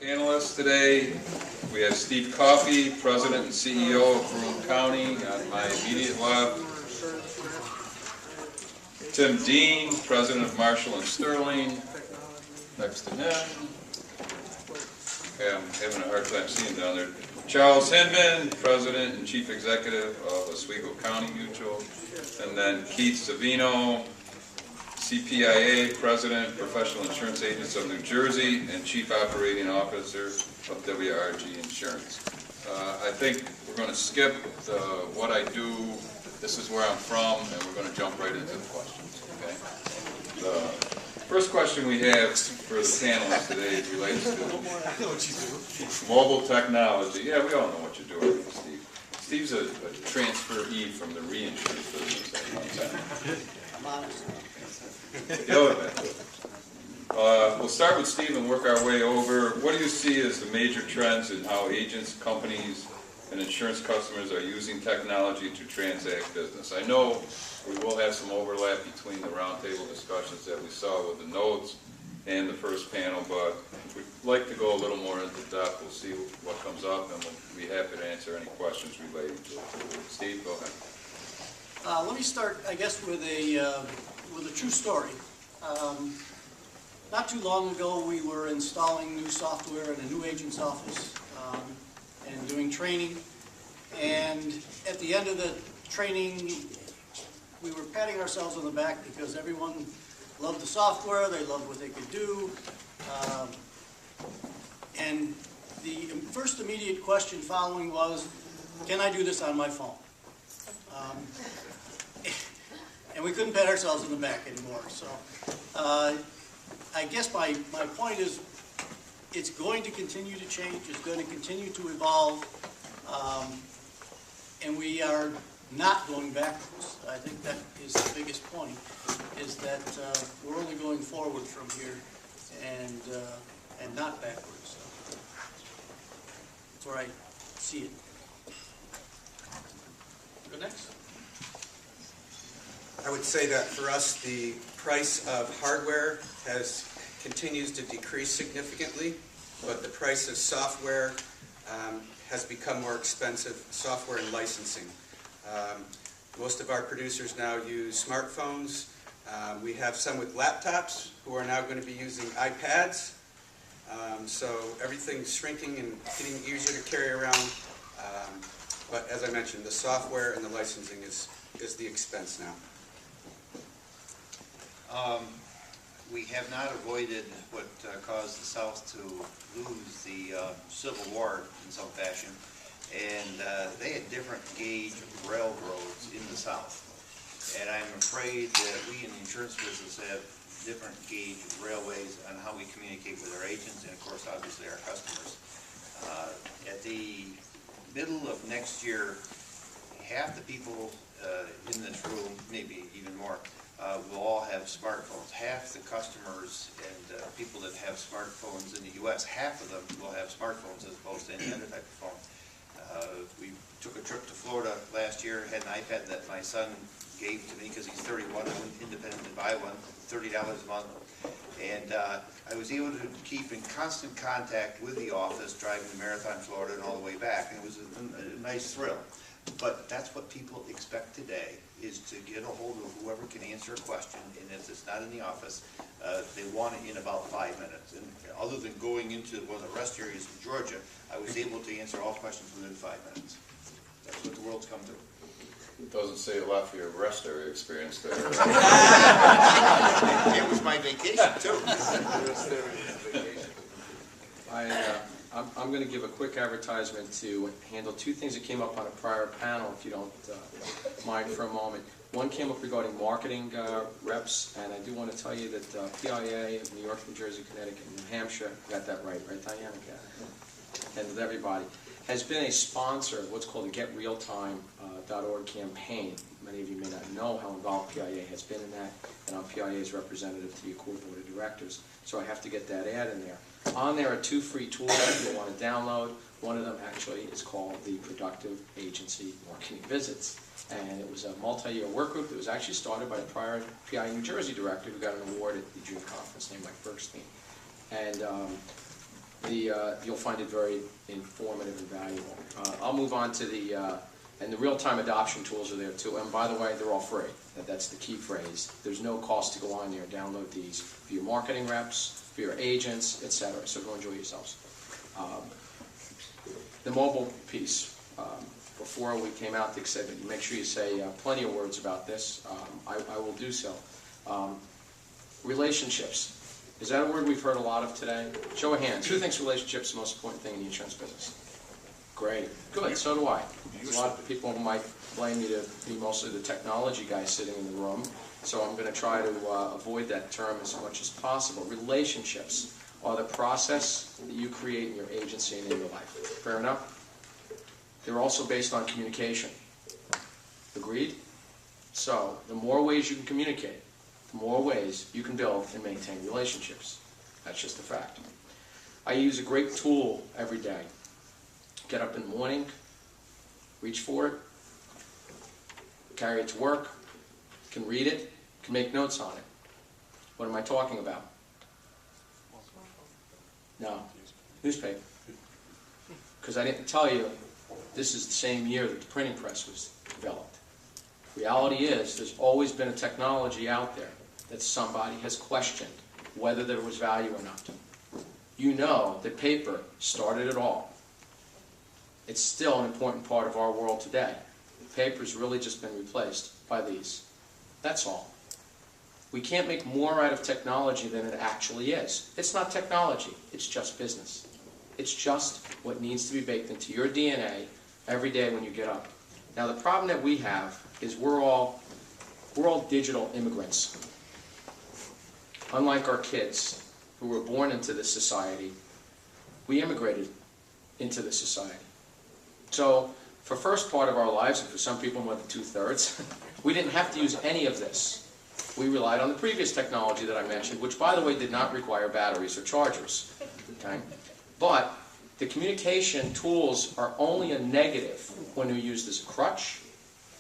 Panelists today, we have Steve Coffey, President and CEO of Broome County, on my immediate left. Tim Dean, President of Marshall and Sterling, next to him. Okay, I'm having a hard time seeing down there. Charles Hinman, President and Chief Executive of Oswego County Mutual. And then Keith Savino, CPIA, President, Professional Insurance Agents of New Jersey, and Chief Operating Officer of WRG Insurance. I think we're going to skip what I do. This is where I'm from, and we're going to jump right into the questions. Okay. The first question we have for the panelists today relates to mobile technology. Yeah, we all know what you're doing, Steve. Steve's a transferee from the reinsurance business at one time. We'll start with Steve and work our way over. What do you see as the major trends in how agents, companies, and insurance customers are using technology to transact business? I know we will have some overlap between the roundtable discussions that we saw with the notes and the first panel, but we'd like to go a little more into depth. We'll see what comes up, and we'll be happy to answer any questions related to it. Steve, go ahead. Let me start, I guess, with a true story. Not too long ago, we were installing new software in a new agent's office and doing training. And at the end of the training, we were patting ourselves on the back because everyone loved the software, they loved what they could do. And the first immediate question following was, can I do this on my phone? And we couldn't pat ourselves on the back anymore. So I guess my point is it's going to continue to change, it's going to continue to evolve, and we are not going backwards. I think that is the biggest point, is that we're only going forward from here and not backwards. So that's where I see it. Go next. I would say that for us, the price of hardware continues to decrease significantly, but the price of software has become more expensive, software and licensing. Most of our producers now use smartphones. We have some with laptops who are now going to be using iPads. So everything's shrinking and getting easier to carry around. But as I mentioned, the software and the licensing is the expense now. We have not avoided what caused the South to lose the Civil War in some fashion, and they had different gauge railroads in the South. And I'm afraid that we in the insurance business have different gauge railways on how we communicate with our agents and, of course, obviously our customers. At the middle of next year, half the people in this room, maybe even more, will all have smartphones. Half the customers and people that have smartphones in the U.S., half of them will have smartphones as opposed to any other type of phone. We took a trip to Florida last year, had an iPad that my son gave to me because he's 31. I went independently buy one, $30 a month. And I was able to keep in constant contact with the office, driving to Marathon, Florida, and all the way back. And it was a nice thrill. But that's what people expect today, is to get a hold of whoever can answer a question, and if it's not in the office, they want it in about 5 minutes. And other than going into one of the rest areas in Georgia, I was able to answer all questions within 5 minutes. That's what the world's come to. It doesn't say a lot for your rest area experience there. It was my vacation, too. I'm going to give a quick advertisement to handle two things that came up on a prior panel, if you don't mind for a moment. One came up regarding marketing reps, and I do want to tell you that PIA of New York, New Jersey, Connecticut, and New Hampshire, got that right, Diana? And with everybody, has been a sponsor of what's called the GetRealtime.org campaign. Many of you may not know how involved PIA has been in that, and I'm PIA's representative to your core board of directors, so I have to get that ad in there. On there are two free tools that you want to download. One of them actually is called the Productive Agency Marketing Visits. And it was a multi-year work group that was actually started by a prior PI New Jersey director who got an award at the June conference named Mike Bergstein. And you'll find it very informative and valuable. I'll move on to and the real-time adoption tools are there too. And by the way, they're all free. That's the key phrase. There's no cost to go on there and download these for your marketing reps, for your agents, etc. So go enjoy yourselves. The mobile piece. Before we came out to exhibit, make sure you say plenty of words about this. I will do so. Relationships. Is that a word we've heard a lot of today? Show of hands. Who thinks relationships are the most important thing in the insurance business? Great. Good. So do I. There's a lot of people who might blame me to be mostly the technology guy sitting in the room. So I'm going to try to avoid that term as much as possible. Relationships are the process that you create in your agency and in your life. Fair enough? They're also based on communication. Agreed? So the more ways you can communicate, the more ways you can build and maintain relationships. That's just a fact. I use a great tool every day. Get up in the morning, reach for it, carry it to work, can read it, can make notes on it. What am I talking about? No, newspaper. Because I didn't tell you, this is the same year that the printing press was developed. Reality is, there's always been a technology out there that somebody has questioned whether there was value or not. You know that paper started it all. It's still an important part of our world today. Paper's really just been replaced by these. That's all. We can't make more out of technology than it actually is. It's not technology, it's just business. It's just what needs to be baked into your DNA every day when you get up. Now the problem that we have is we're all digital immigrants. Unlike our kids who were born into this society, we immigrated into this society. So for first part of our lives, and for some people more than 2/3, we didn't have to use any of this. We relied on the previous technology that I mentioned, which by the way did not require batteries or chargers. Okay? But the communication tools are only a negative when they're used as a crutch,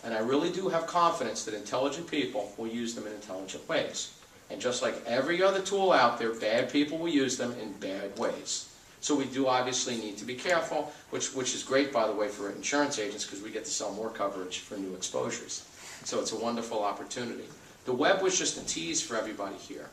and I really do have confidence that intelligent people will use them in intelligent ways. And just like every other tool out there, bad people will use them in bad ways. So we do obviously need to be careful, which is great, by the way, for insurance agents because we get to sell more coverage for new exposures. So it's a wonderful opportunity. The web was just a tease for everybody here.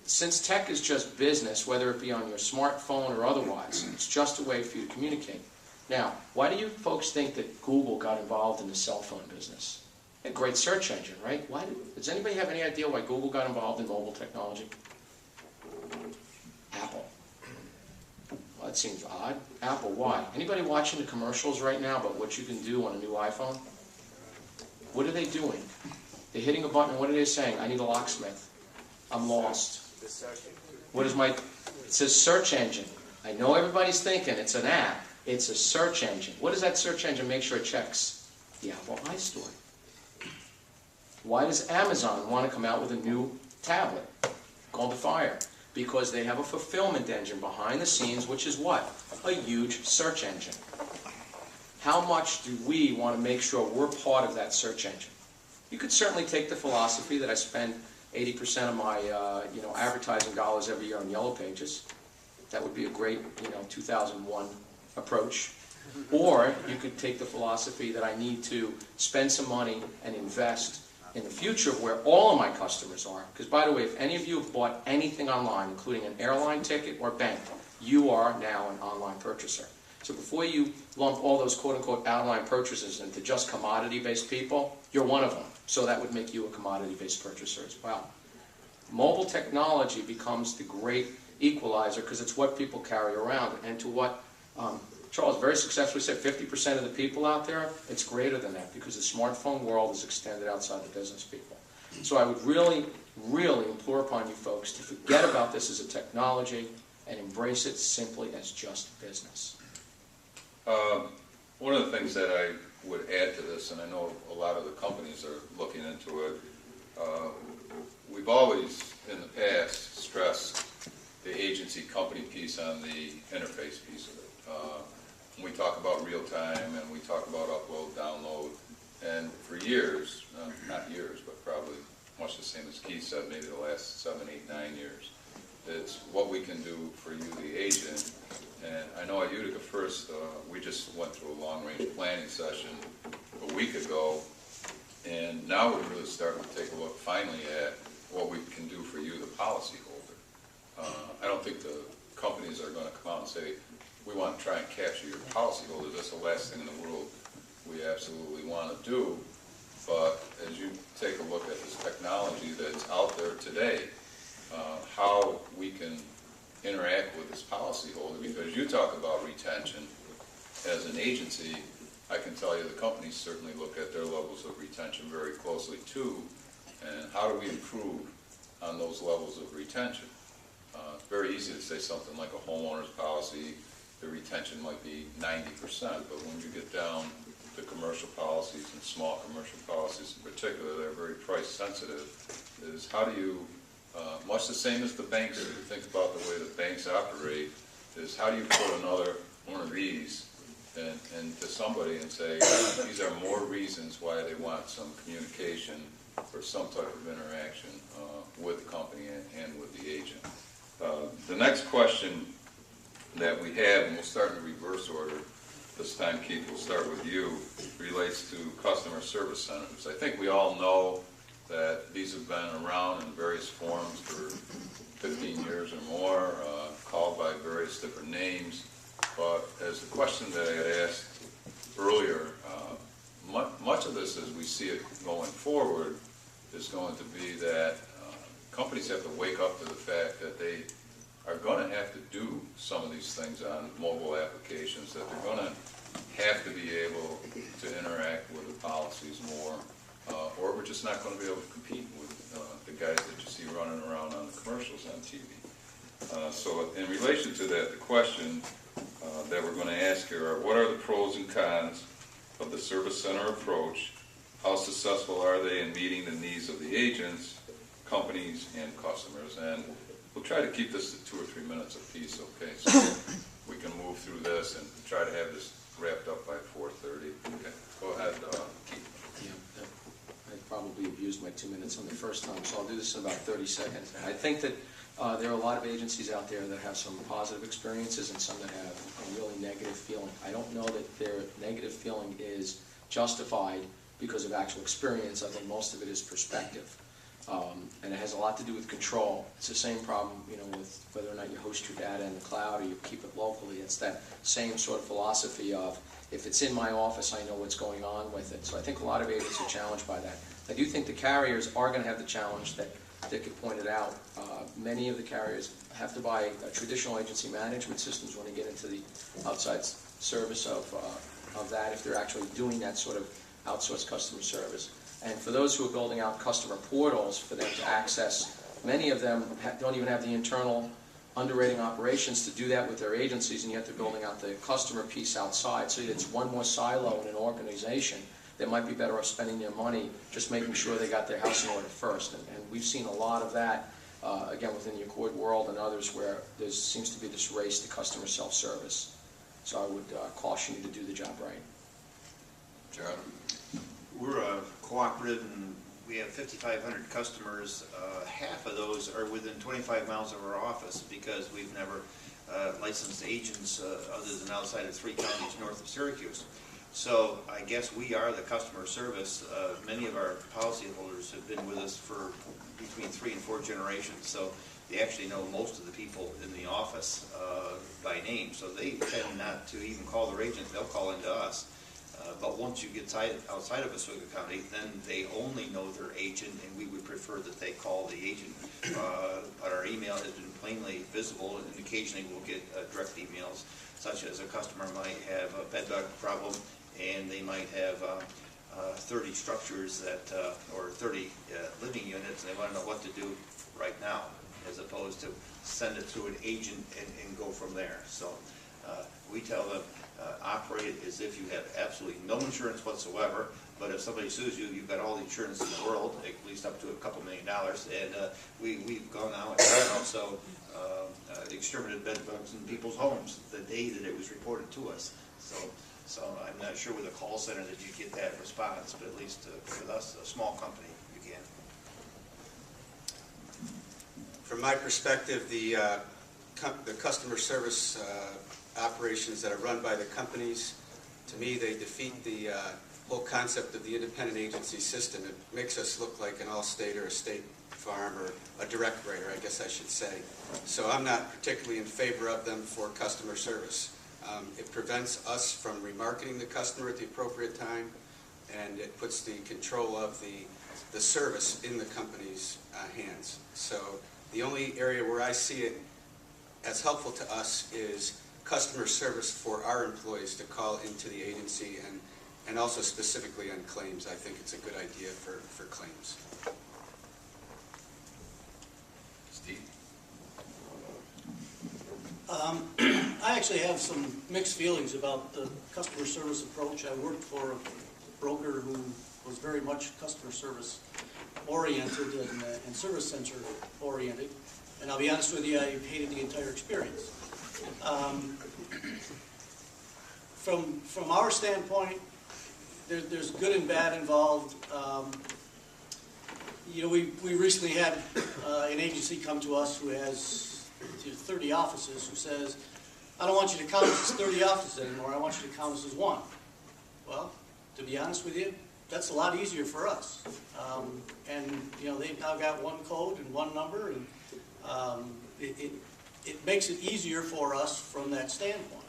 Since tech is just business, whether it be on your smartphone or otherwise, it's just a way for you to communicate. Now, why do you folks think that Google got involved in the cell phone business? A great search engine, right? Does anybody have any idea why Google got involved in mobile technology? Apple. Well, that seems odd. Apple, why? Anybody watching the commercials right now about what you can do on a new iPhone? What are they doing? They're hitting a button, and what are they saying? I need a locksmith. I'm lost. What is it says search engine. I know everybody's thinking it's an app. It's a search engine. What does that search engine make sure it checks? The Apple iStore. Why does Amazon want to come out with a new tablet called the Fire? Because they have a fulfillment engine behind the scenes, which is what? A huge search engine. How much do we want to make sure we're part of that search engine? You could certainly take the philosophy that I spend 80% of my advertising dollars every year on Yellow Pages. That would be a great 2001 approach. Or you could take the philosophy that I need to spend some money and invest in the future of where all of my customers are. Because by the way, if any of you have bought anything online, including an airline ticket or bank, you are now an online purchaser. So before you lump all those quote-unquote online purchases into just commodity-based people, you're one of them. So that would make you a commodity-based purchaser as well. Mobile technology becomes the great equalizer because it's what people carry around. And to what Charles very successfully said, 50% of the people out there, it's greater than that because the smartphone world is extended outside the business people. So I would really, really implore upon you folks to forget about this as a technology and embrace it simply as just business. One of the things that I would add to this, and I know a lot of the companies are looking into it, we've always in the past stressed the agency company piece on the interface piece of it. We talk about real time and we talk about upload, download, and for years, not years, but probably much the same as Keith said, maybe the last 7, 8, 9 years, It's what we can do for you, the agent. And I know at Utica First, we just went through a long-range planning session a week ago, and now we're really starting to take a look finally at what we can do for you, the policyholder. I don't think the companies are going to come out and say, we want to try and capture your policyholders. That's the last thing in the world we absolutely want to do. But as you take a look at this technology that's out there today, how we can interact with this policyholder, because you talk about retention as an agency, I can tell you the companies certainly look at their levels of retention very closely too, and how do we improve on those levels of retention? It's very easy to say something like a homeowner's policy, the retention might be 90%, but when you get down to commercial policies and small commercial policies in particular, they're very price sensitive, is how do you, much the same as the banks, if you think about the way the banks operate, is how do you put another one of these into somebody and say, these are more reasons why they want some communication or some type of interaction with the company and with the agent. The next question that we have, and we'll start in reverse order this time, Keith, we'll start with you, relates to customer service centers. I think we all know that these have been around in various forms for 15 years or more, called by various different names. But as the question that I had asked earlier, much of this, as we see it going forward, is going to be that companies have to wake up to the fact that they are going to have to do some of these things on mobile applications, that they're going to have to be able to interact with the policies more, or we're just not going to be able to compete with the guys that you see running around on the commercials on TV. So in relation to that, the question that we're going to ask here are, what are the pros and cons of the service center approach? How successful are they in meeting the needs of the agents, companies, and customers? And we'll try to keep this to 2 or 3 minutes apiece, okay? So we can move through this and try to have this wrapped up by 4:30. Okay, go ahead, Keith. Yeah, I probably abused my 2 minutes on the first time, so I'll do this in about 30 seconds. I think that there are a lot of agencies out there that have some positive experiences and some that have a really negative feeling. I don't know that their negative feeling is justified because of actual experience. I think most of it is perspective. And it has a lot to do with control. It's the same problem, with whether or not you host your data in the cloud or you keep it locally. It's that same sort of philosophy of, if it's in my office, I know what's going on with it. So I think a lot of agents are challenged by that. I do think the carriers are going to have the challenge that Dick had pointed out. Many of the carriers have to buy traditional agency management systems when they get into the outside service of that, if they're actually doing that sort of outsourced customer service. And for those who are building out customer portals for them to access, many of them don't even have the internal underwriting operations to do that with their agencies, and yet they're building out the customer piece outside. So it's one more silo in an organization that might be better off spending their money just making sure they got their house in order first. And we've seen a lot of that, again, within the Accord world and others, where there seems to be this race to customer self-service. So I would caution you to do the job right. John? We're a cooperative, and we have 5,500 customers. Half of those are within 25 miles of our office, because we've never licensed agents other than outside of 3 counties north of Syracuse. So I guess we are the customer service. Many of our policyholders have been with us for between 3 and 4 generations, so they actually know most of the people in the office by name. So they tend not to even call their agent; they'll call into us. But once you get outside of Oswego County, then they only know their agent, and we would prefer that they call the agent. But our email has been plainly visible, and occasionally we'll get direct emails, such as a customer might have a bed bug problem, and they might have 30 structures or 30 living units, and they want to know what to do right now, as opposed to send it to an agent and go from there. So we tell them, operate as if you have absolutely no insurance whatsoever, but if somebody sues you, you've got all the insurance in the world, at least up to a couple $1 million. And we've gone out and also exterminated bed bugs in people's homes the day that it was reported to us. So I'm not sure with a call center that you get that response, but at least with us, a small company, you can. From my perspective, the customer service operations that are run by the companies, to me, they defeat the whole concept of the independent agency system. It makes us look like an Allstate or a State Farm or a direct writer, I guess I should say. So I'm not particularly in favor of them for customer service. It prevents us from remarketing the customer at the appropriate time, and it puts the control of the service in the company's hands. So the only area where I see it as helpful to us is customer service for our employees to call into the agency, and also specifically on claims. I think it's a good idea for claims. Steve? I actually have some mixed feelings about the customer service approach. I worked for a broker who was very much customer service oriented and service center oriented, and I'll be honest with you, I hated the entire experience. From our standpoint, there's good and bad involved. You know, we recently had an agency come to us who has 30 offices, who says, I don't want you to count us as 30 offices anymore, I want you to count us as one. Well, to be honest with you, that's a lot easier for us. And you know, they've now got one code and one number, and it makes it easier for us from that standpoint.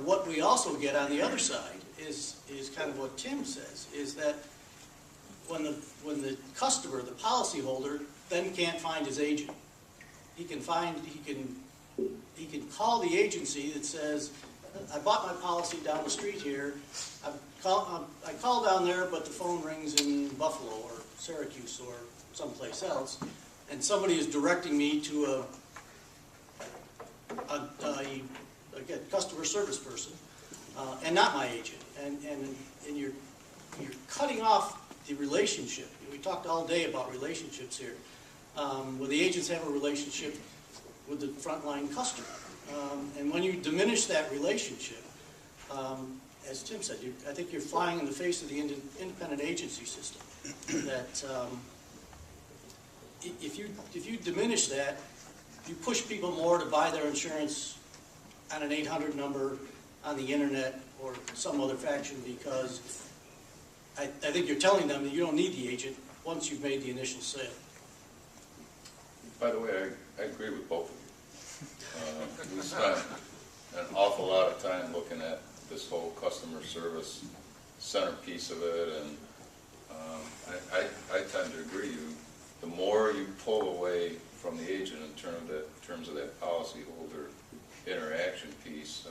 What we also get on the other side is kind of what Tim says, is that when the customer, the policyholder, then can't find his agent, he can call the agency that says, I bought my policy down the street here, I call down there, but the phone rings in Buffalo or Syracuse or someplace else, and somebody is directing me to a customer service person, and not my agent, and you're cutting off the relationship. We talked all day about relationships here. Where the agents have a relationship with the frontline customer, and when you diminish that relationship, as Tim said, I think you're flying in the face of the independent agency system. That if you diminish that, you push people more to buy their insurance on an 800 number on the internet or some other fashion, because I think you're telling them that you don't need the agent once you've made the initial sale. By the way, I agree with both of you. We spent an awful lot of time looking at this whole customer service centerpiece of it, and I tend to agree. The more you pull away from the agent in terms of that policyholder interaction piece,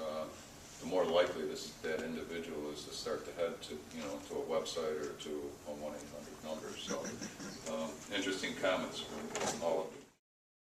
the more likely that individual is to start to head to a website or to a 1-800 number. So, interesting comments from all of you.